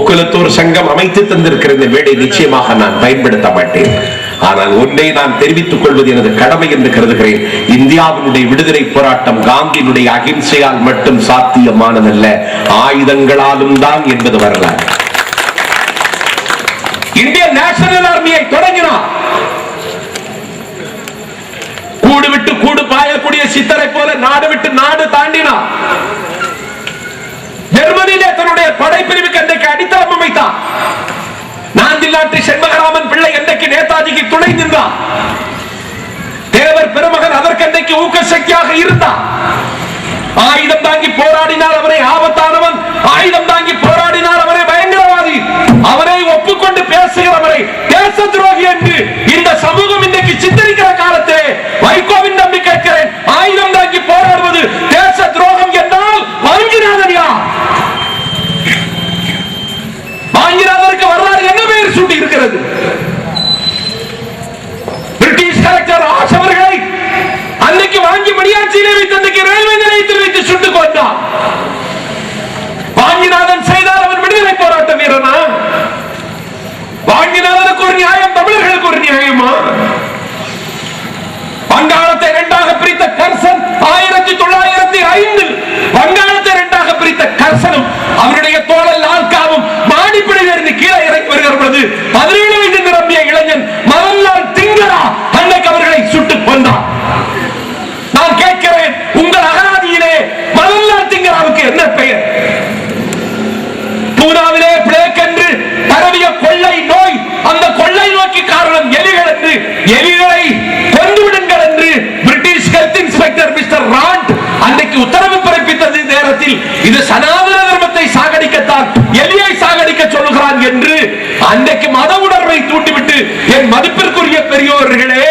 முக்குலத்தோர் சங்கம் அமைத்து தந்திருக்கிற இந்த மேடை நிச்சயமாக நான் பயன்படுத்த மாட்டேன். ஆனால் ஒன்றை நான் தெரிவித்துக் கொள்வது எனது கடமை என்று கருதுகிறேன். இந்தியாவினுடைய விடுதலை போராட்டம் காந்தியினுடைய அகிம்சையால் மட்டும் சாத்தியமானதல்ல, ஆயுதங்களாலும் தான் என்பது வரலாறு. இந்தியன் நேஷனல் ஆர்மியை தொடங்கினார். கூடு விட்டு கூடு பாயக்கூடிய சித்தரை போல நாடு விட்டு நாடு தாண்டினார். ஜெர்மனியிலே தன்னுடைய படைப்பிரிவுக்கு அன்றைக்கு அடித்தளம் அமைத்தார். நாஞ்சில் நாட்டு செண்பகராமன் பிள்ளை அன்றைக்கு நேதாஜிக்கு துணை நின்றார். தேவர் பெருமகன் அதற்கு அன்றைக்கு ஊக்க சக்தியாக இருந்தார். ஆயுதம் தாங்கி போராடினால் அவரை ஆபத்தானவன், ஆயுதம் தாங்கி போராடினால் அவரை பயங்கரவாதி, அவரை ஒப்புக்கொண்டு பேசுகிறவரை தேச துரோகி என்று இந்த சமூகம் இன்றைக்கு சித்தரிக்கிற காலத்திலே வைகோவின் நம்பி கேட்கிறேன், ஆயுதம் தாங்கி போராடுவது தேச துரோகம் என்றால் வாங்கினாதன் யார்? வாங்கினாதற்கு வரலாறு என்ன பெயர் சூட்டி இருக்கிறது? பிரிட்டிஷ் கலெக்டர் ஆஷ் அவர்களை அன்னைக்கு வாங்கி மணியாட்சியிலே வைத்து அன்றைக்கு ரயில்வே நிலையத்தில் வைத்து சுட்டுக் கொண்டார். வாங்கினாதன் செய்தால் அவன் விடுதலை போராட்ட வீரனா? வாங்கினாதனுக்கு ஒரு நியாயம், தமிழர்களுக்கு ஒரு நியாயமா? வங்காளத்தை இரண்டாக பிரித்த கர்சன் 1905 வங்காளத்தை இரண்டாக பிரித்த கர்சனும் அவருடைய தோழல் லால்காவும் மாடிப்படையிலிருந்து கீழே இறங்கி வருகிற பொழுது 17 வயது நிரம்பிய இளைஞன் மதன்லால் திங்கரா அன்னைக்கு அவர்களை சுட்டுக் கொண்டார். நான் கேட்கிறேன், உங்கள் அகராதியிலே மதன்லால் திங்கராவுக்கு என்ன பெயர்? பூனாவிலே பிளேக் என்று பரவிய கொள்ளை நோய், அந்த கொள்ளை நோய்க்கு காரணம் எலிகள் என்று, எலிகளை கொன்றுவிடுங்கள் என்று பிரிட்டிஷ் ஹெல்த் இன்ஸ்பெக்டர் மிஸ்டர் ராண்ட் அன்றைக்கு உத்தரவு பிறப்பித்தது நேரத்தில் இது சனாதன தர்மத்தை சாகடிக்கத்தான் எலியை சாகடிக்க சொல்லுகிறான் என்று அன்றைக்கு மத உணர்வை தூண்டிவிட்டு என் மதிப்பிற்குரிய பெரியோர்களே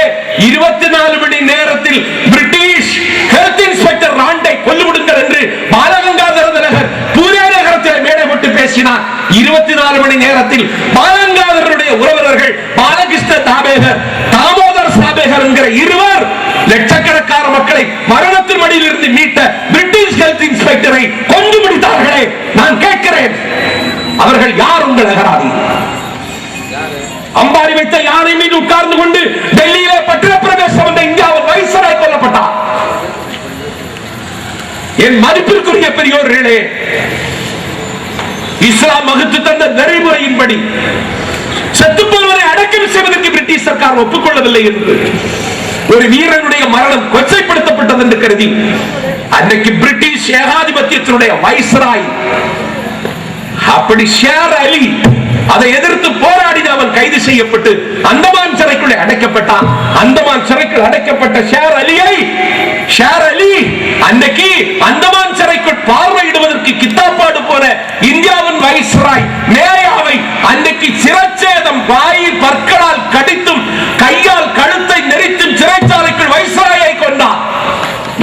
24 மணி நேரத்தில் பிரிட்டிஷ் ஹெல்த் இன்ஸ்பெக்டர் ராண்டை கொல்லுவிடுங்கள் என்று பாலகங்காதர திலகர் பூனே நகரத்தில் மேடை போட்டு பேசினார். 24 மணி நேரத்தில் பாலகங்காதரனுடைய உறவினர்கள் பாலகிருஷ்ண தாபேகர், தாமோதர் சாபேகர் என்கிற இருவர் லட்சக்கணக்கான மக்களை மரணத்தின் மடியில் இருந்து மீட்ட பிரிட்டிஷ் ஹெல்த் இன்ஸ்பெக்டரை கொண்டு முடித்தார்களே. நான் கேட்கிறேன், அவர்கள் யார்? உங்கள் அகராதி? அம்பாரி வைத்த யானை மீது உட்கார்ந்து கொண்டு டெல்லியிலே பட்டினப்பிரதேசம் என்ற இந்தியாவில் வைஸ்ராய் கொல்லப்பட்டார். என் மதிப்பிற்குரிய பெரியோர்களே, இஸ்லாம் வகுத்து தந்த நெறிமுறையின்படி செத்துப்போவதை அடக்கம் செய்வதற்கு பிரிட்டிஷ் சர்க்கார் ஒப்புக்கொள்ளவில்லை என்று ஒரு வீரனுடைய மரணம் கொச்சைப்படுத்தப்பட்டது என்று கருதி அன்னைக்கு பிரிட்டிஷ் ஏகாதிபத்தியத்தினுடைய வைஸ்ராய் அப்படி ஷேர் அலி அதை எதிர்த்து போராடி அவன் கைது செய்யப்பட்டு அந்தமான் சிறைக்குள்ளே அடைக்கப்பட்டான். அந்தமான் சிறைக்குள் அடைக்கப்பட்ட ஷேர் அலி அன்னைக்கு அந்தமான் சிறைக்குள் பார்வையிடுவதற்கு கித்தாப்பாடு போன இந்தியாவின் வைஸ்ராய் மேயாவை அன்னைக்கு சிரச்சேதம் வாயில் பற்களால் கடித்தும் கையால் கழுத்தை நெரித்தும் சிறைச்சாலைக்குள் வைஸ்ராயை கொண்டார்.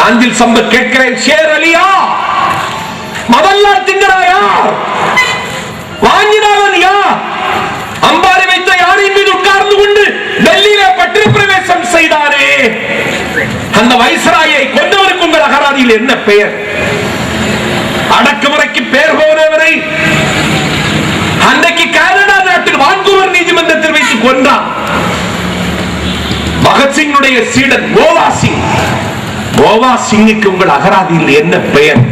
நாஞ்சில் சம்பத் கேட்கிறேன், ஷேர் அலியா? மதன்லால் திங்கராயா? வாங்கினாதன் யார்? அம்பாரி வைத்த யாரின் மீது உட்கார்ந்து கொண்டு டெல்லியில பட்டினப்பிரவேசம் செய்தாரே அந்த வைஸ்ராயை கொண்டவருக்கு உங்கள் அகராதியில் என்ன பெயர்? அடக்குமுறைக்கு பெயர் போனவரை அன்றைக்கு கனடா நாட்டில் வான்கூவர் நீதிமன்றத்தில் வைத்து கொண்டார். பகத்சிங்குடைய சீடன் கோவா சிங்குக்கு உங்கள் அகராதியில் என்ன பெயர்?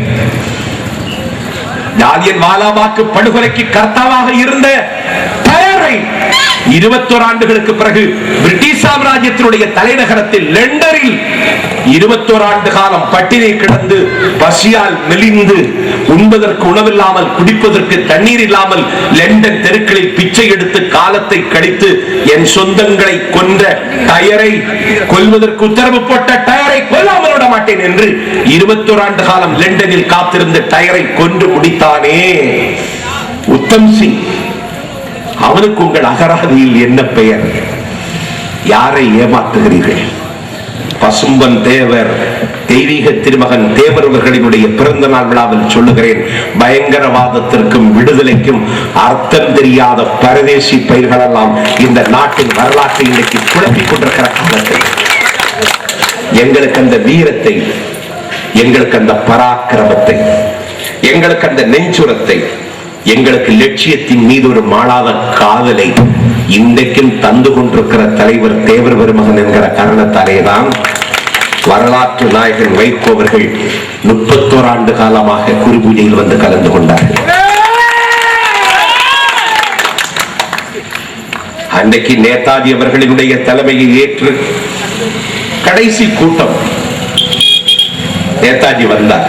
ஜாலியன் வாலாபாக் படுகொலைக்கு கர்த்தாவாக இருந்த டயரை 21 ஆண்டுகளுக்கு பிறகு பிரிட்டிஷ் சாம்ராஜ்யத்தினுடைய தலைநகரத்தில் லண்டனில் 21 ஆண்டு காலம் பட்டினி கிடந்து பசியால் மெலிந்து உண்பதற்கு உணவில்லாமல் குடிப்பதற்கு தண்ணீர் இல்லாமல் லண்டன் தெருக்களில் பிச்சை எடுத்து காலத்தை கழித்து என் சொந்தங்களை கொன்ற டயரை கொல்வதற்கு உத்தரவு போட்ட டயரை கொல்லாமல் விட மாட்டேன் என்று 21 ஆண்டு காலம் லண்டனில் காத்திருந்த டயரை கொன்று முடித்தானே உத்தம் சிங், அவனுக்கு உங்கள் அகராதியில் என்ன பெயர்? யாரை ஏமாற்றுகிறீர்கள்? பசும்பன் தேவர் தெய்வீக திருமகன் தேவர் அவர்களினுடைய பிறந்த நாள் விழாவில் சொல்லுகிறேன், பயங்கரவாதத்திற்கும் விடுதலைக்கும் அர்த்தம் தெரியாத பரதேசி பயிர்களெல்லாம் இந்த நாட்டின் வரலாற்றை இன்னைக்கு குழப்பிக் கொண்டிருக்கிற காலத்தை எங்களுக்கு அந்த வீரத்தை, எங்களுக்கு அந்த பராக்கிரமத்தை, எங்களுக்கு அந்த நெஞ்சுரத்தை எங்களுக்கு லட்சியத்தின் மீது ஒரு மாளாத காதலை இன்றைக்கும் தந்து கொண்டிருக்கிற தலைவர் தேவர் பெருமகன் என்கிற காரணத்தாலேதான் வரலாற்று நாயகன் வைகோ அவர்கள் 31 ஆண்டு காலமாக குருபூஜையில் வந்து கலந்து கொண்டார்கள். அன்றைக்கு நேதாஜி அவர்களினுடைய தலைமையை ஏற்று கடைசி கூட்டம் நேதாஜி வந்தார்.